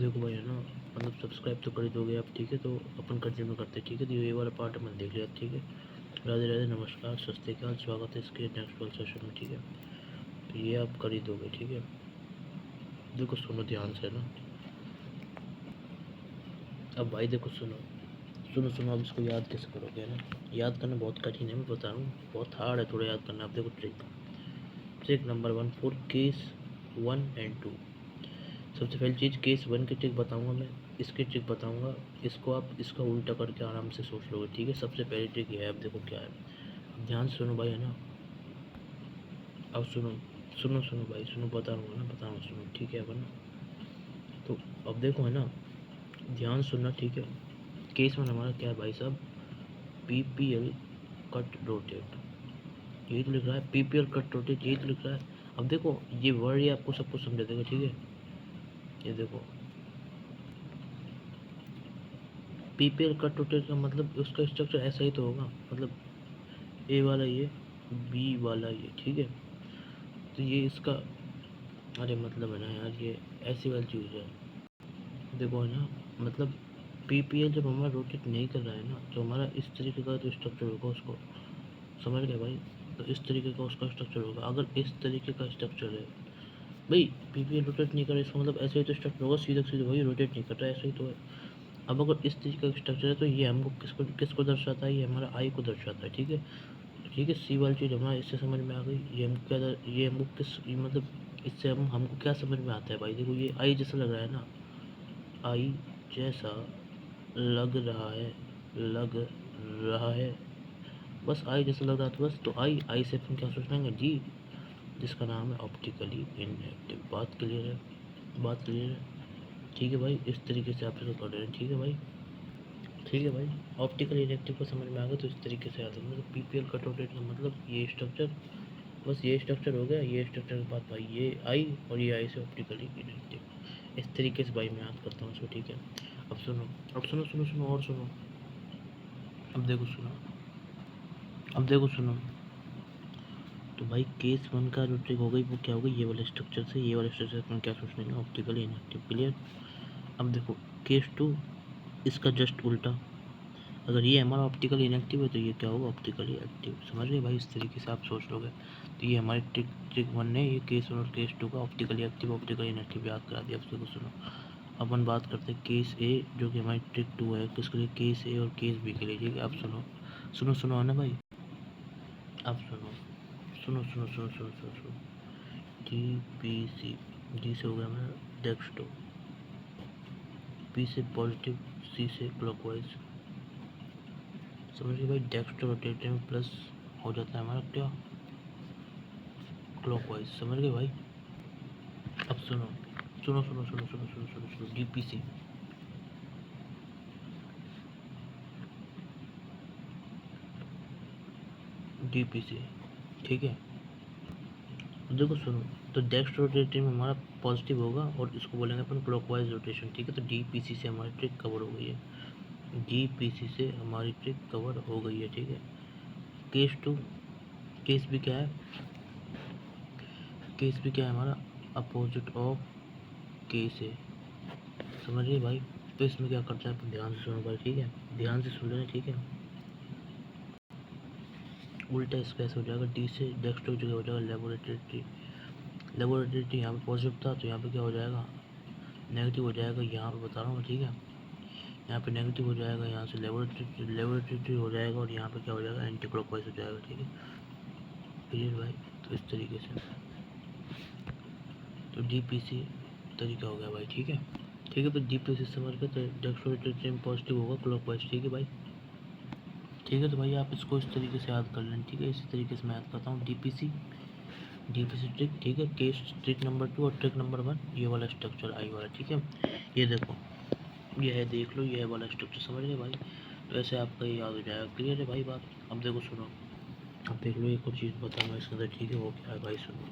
देखो भाई है ना, मतलब सब्सक्राइब तो कर ही दोगे आप, ठीक है। तो अपन कंटिन्यू करते हैं, ठीक है। तो ये वाला पार्ट अपन देख लिया, ठीक है। राधे राधे, नमस्कार, सत श्री अकाल, स्वागत है इसके नेक्स्ट वाले सेशन में, ठीक है। तो ये आप कर ही दोगे, ठीक है। देखो सुनो ध्यान से ना, अब भाई देखो सुनो सुनो सुनो, अब इसको याद कैसे करोगे ना। याद करना बहुत कठिन है, मैं बता रहा हूँ, बहुत हार्ड है थोड़ा याद करना। अब देखो trick trick number 1 for case 1 and 2। सबसे पहली चीज़, केस 1 की ट्रिक बताऊंगा मैं, इसकी ट्रिक बताऊंगा। इसको आप इसका उल्टा करके आराम से सोच लोगे, ठीक है। सबसे पहली ट्रिक ये है, अब देखो क्या है, अब ध्यान से सुनो भाई है ना। अब सुनो सुनो सुनो भाई सुनो, बता रहा हूँ ना, बता रहा हूँ, सुनो, ठीक है अपन ना। तो अब देखो है ना, ध्यान सुनना, ठीक है। केस 1 हमारा क्या है भाई साहब, PPL कट रोटेट, यही तो लिख रहा है, PPL कट रोटेट, यही तो लिख रहा है। अब देखो ये वर्ड ही आपको सब कुछ समझा देगा, ठीक है। ये देखो PPL कट रोटेट का मतलब उसका स्ट्रक्चर ऐसा ही तो होगा, मतलब ए वाला ये, बी वाला ये, ठीक है। तो ये इसका, अरे मतलब है ना यार, ये ऐसी वाली चीज़ है। देखो है ना, मतलब PPL जब हमारा रोटेट नहीं कर रहा है ना, तो हमारा इस तरीके का जो स्ट्रक्चर होगा उसको, समझ गए भाई। तो इस तरीके का उसका स्ट्रक्चर होगा। अगर इस तरीके का स्ट्रक्चर है भाई, PPL रोटेट नहीं कर रहा है, इसका मतलब ऐसे ही तो स्ट्रक्चर होगा, सीधा सीधा भाई रोटेट नहीं कर रहा है, ऐसे ही तो है। अब अगर इस तरीके का स्ट्रक्चर है तो ये हमको किसको किसको दर्शाता है, ये हमारा आई को दर्शाता है, ठीक है। ठीक है, सी वाली चीज़ हमारा इससे समझ में आ गई। ये हमको क्या ये हमको किस ये मतलब इससे हमको क्या समझ में आता है भाई, देखो ये आई जैसा लग रहा है ना, आई जैसा लग रहा है, बस आई जैसा लग रहा था बस। तो आई से अपन क्या सोच लेंगे जी, जिसका नाम है ऑप्टिकली इनएक्टिव। बात क्लियर है, बात क्लियर है, ठीक है भाई। इस तरीके से आप इसको कर रहे हैं, ठीक है भाई, ठीक है भाई। ऑप्टिकल इनएक्टिव को समझ में आ गया, तो इस तरीके से आता है, मतलब PPL कट रोटेट का मतलब ये स्ट्रक्चर, बस ये स्ट्रक्चर हो गया। ये स्ट्रक्चर के बाद भाई ये आई, और ये आई से ऑप्टिकली इनएक्टिव, इस तरीके से भाई मैं याद करता हूँ इसको, ठीक है। अब सुनो, अब सुनो सुनो सुनो और सुनो, अब देखो सुनो, अब देखो सुनो। तो भाई केस 1 का जो ट्रिक हो गई वो क्या हो गई, ये वाले स्ट्रक्चर से, ये वाले स्ट्रक्चर से अपन क्या सोच लेंगे, ऑप्टिकली इनएक्टिव, क्लियर। अब देखो केस 2, इसका जस्ट उल्टा, अगर ये हमारा ऑप्टिकली इनएक्टिव है तो ये क्या होगा, ऑप्टिकली एक्टिव, समझ रहे भाई। इस तरीके से आप सोच लोगे। तो ये हमारी ट्रिक ट्रिक 1 ने ये केस 1 और केस 2 का ऑप्टिकली एक्टिव ऑप्टिकली इनएक्टिव याद करा दिया। अब देखो सुनो, अपन बात करते हैं केस ए, जो कि हमारी ट्रिक 2 है, किसके लिए, केस ए और केस बी के लिए, ठीक है। अब सुनो सुनो सुनो है ना भाई, अब सुनो सुनो सुनो सुनो सुनो सुनो सुनो, DPC, डी से हो गया हमारा डेस्कटॉप, P से पॉजिटिव, C से क्लॉकवाइज, समझिए भाई। डेस्कटॉप रोटेट में प्लस हो जाता है हमारा क्या, क्लॉकवाइज, समझ गए भाई। अब सुनो सुनो सुनो सुनो सुनो सुनो सुनो सुनो, DPC, DPC, ठीक है। तो देखो सुनो, तो डेस्क रोटेटिंग में हमारा पॉजिटिव होगा, और इसको बोलेंगे अपन क्लॉकवाइज रोटेशन, ठीक है। तो DPC से हमारी ट्रिक कवर हो गई है, DPC से हमारी ट्रिक कवर हो गई है, ठीक है। केस 2, केस भी क्या है, केस भी क्या है हमारा, अपोजिट ऑफ केस है, समझिए भाई। तो इसमें क्या करता है, ध्यान से सुनो भाई, ठीक है, ध्यान से सुन लेना, ठीक है। उल्टा इसका ऐसे हो जाएगा, डी से डेस्कटॉप जगह हो जाएगा लेबोरेटरी, लेबोरेटरी यहाँ पे पॉजिटिव था, तो यहाँ पे क्या हो जाएगा, नेगेटिव हो जाएगा, यहाँ पे बता रहा हूँ, ठीक है। यहाँ पे नेगेटिव हो जाएगा, यहाँ से लेबोरेटरी हो जाएगा, और यहाँ पे क्या हो जाएगा, एंटी क्लॉकवाइज हो जाएगा, ठीक है, क्लियर भाई। तो इस तरीके से, तो DPC तरीका हो गया भाई, ठीक है, ठीक है। तो DPC समझ के, तो डेस्कटॉप में पॉजिटिव होगा क्लॉकवाइज, ठीक है भाई, ठीक है। तो भाई आप इसको इस तरीके से याद कर लें, ठीक है। इसी तरीके से मैं याद करता हूँ, DPC ट्रिक, ठीक है। केस ट्रिक नंबर 2 और ट्रिक नंबर 1, ये वाला स्ट्रक्चर आई वाला, ठीक है। ये देखो, ये है, देख लो, ये है वाला स्ट्रक्चर, समझ गए भाई। तो ऐसे आपका ये याद हो जाएगा, क्लियर है भाई बात। अब देखो सुनो, अब देख लो, एक और चीज़ बताऊँगा इसके अंदर, ठीक है। वो क्या है भाई, सुनो,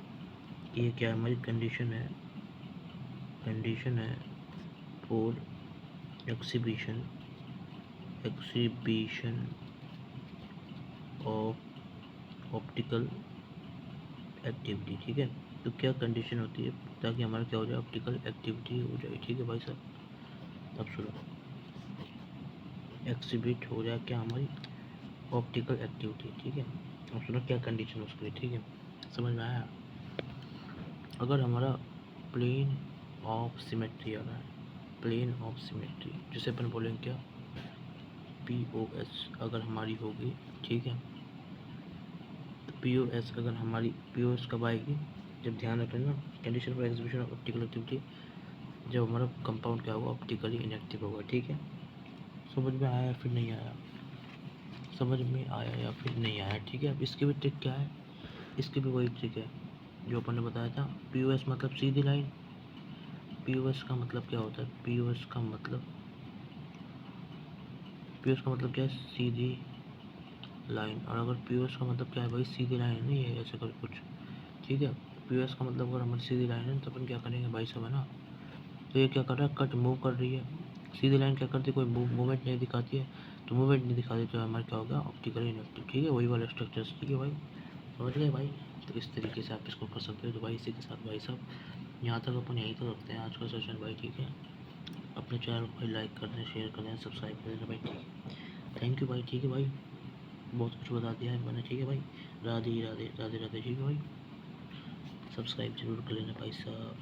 ये क्या है, हमारी कंडीशन है for exhibition of optical activity, ठीक है। तो क्या कंडीशन होती है ताकि हमारा क्या हो जाए, ऑप्टिकल एक्टिविटी हो जाए। ठीक है भाई साहब, अब सुनो, एक्सिबिट हो जाए क्या हमारी ऑप्टिकल एक्टिविटी। ठीक है, अब सुनो क्या कंडीशन उसके लिए। ठीक है, समझ में आया। अगर हमारा प्लेन ऑफ सिमेट्री आ रहा है, प्लेन ऑफ सिमेट्री जिसे अपन बोलेंगे क्या, POS अगर हमारी होगी। ठीक है, तो POS अगर हमारी, POS कब आएगी, जब ध्यान रखें ना, condition for exhibition of optical activity, जब हमारा कंपाउंड क्या होगा, ऑप्टिकली इनएक्टिव होगा। ठीक है, समझ में आया या फिर नहीं आया, समझ में आया या फिर नहीं आया। ठीक है, अब इसकी भी ट्रिक क्या है, इसकी भी वही ट्रिक है जो अपन ने बताया था। POS मतलब सीधी लाइन। POS का मतलब क्या होता है, POS का मतलब क्या है, सीधी लाइन। और अगर POS का मतलब क्या है भाई, सीधी लाइन नहीं है ऐसे कर कुछ। ठीक है, POS का मतलब अगर हमारी सीधी लाइन है तो अपन क्या करेंगे भाई सब, है ना। तो ये क्या कर रहा है, कट मूव कर रही है। सीधी लाइन क्या करती है, कोई मूवमेंट नहीं दिखाती है, तो मूवमेंट नहीं दिखाती तो हमारा क्या होगा, ऑप्टिकली इनएक्टिव। ठीक है, वही वाला स्ट्रक्चर। ठीक है भाई, समझ गए भाई। तो इस तरीके से आप इसको कर सकते हो। तो भाई इसी के साथ भाई साहब यहाँ तक अपन यहीं तक रखते हैं आज का सेशन भाई। ठीक है, अपने चैनल को भाई लाइक कर दें, शेयर कर दें, सब्सक्राइब कर देना भाई। ठीक है, थैंक यू भाई। ठीक है भाई, बहुत कुछ बता दिया है मैंने। ठीक है भाई, राधे राधे राधे राधे। ठीक है भाई, सब्सक्राइब जरूर कर लेना भाई साहब।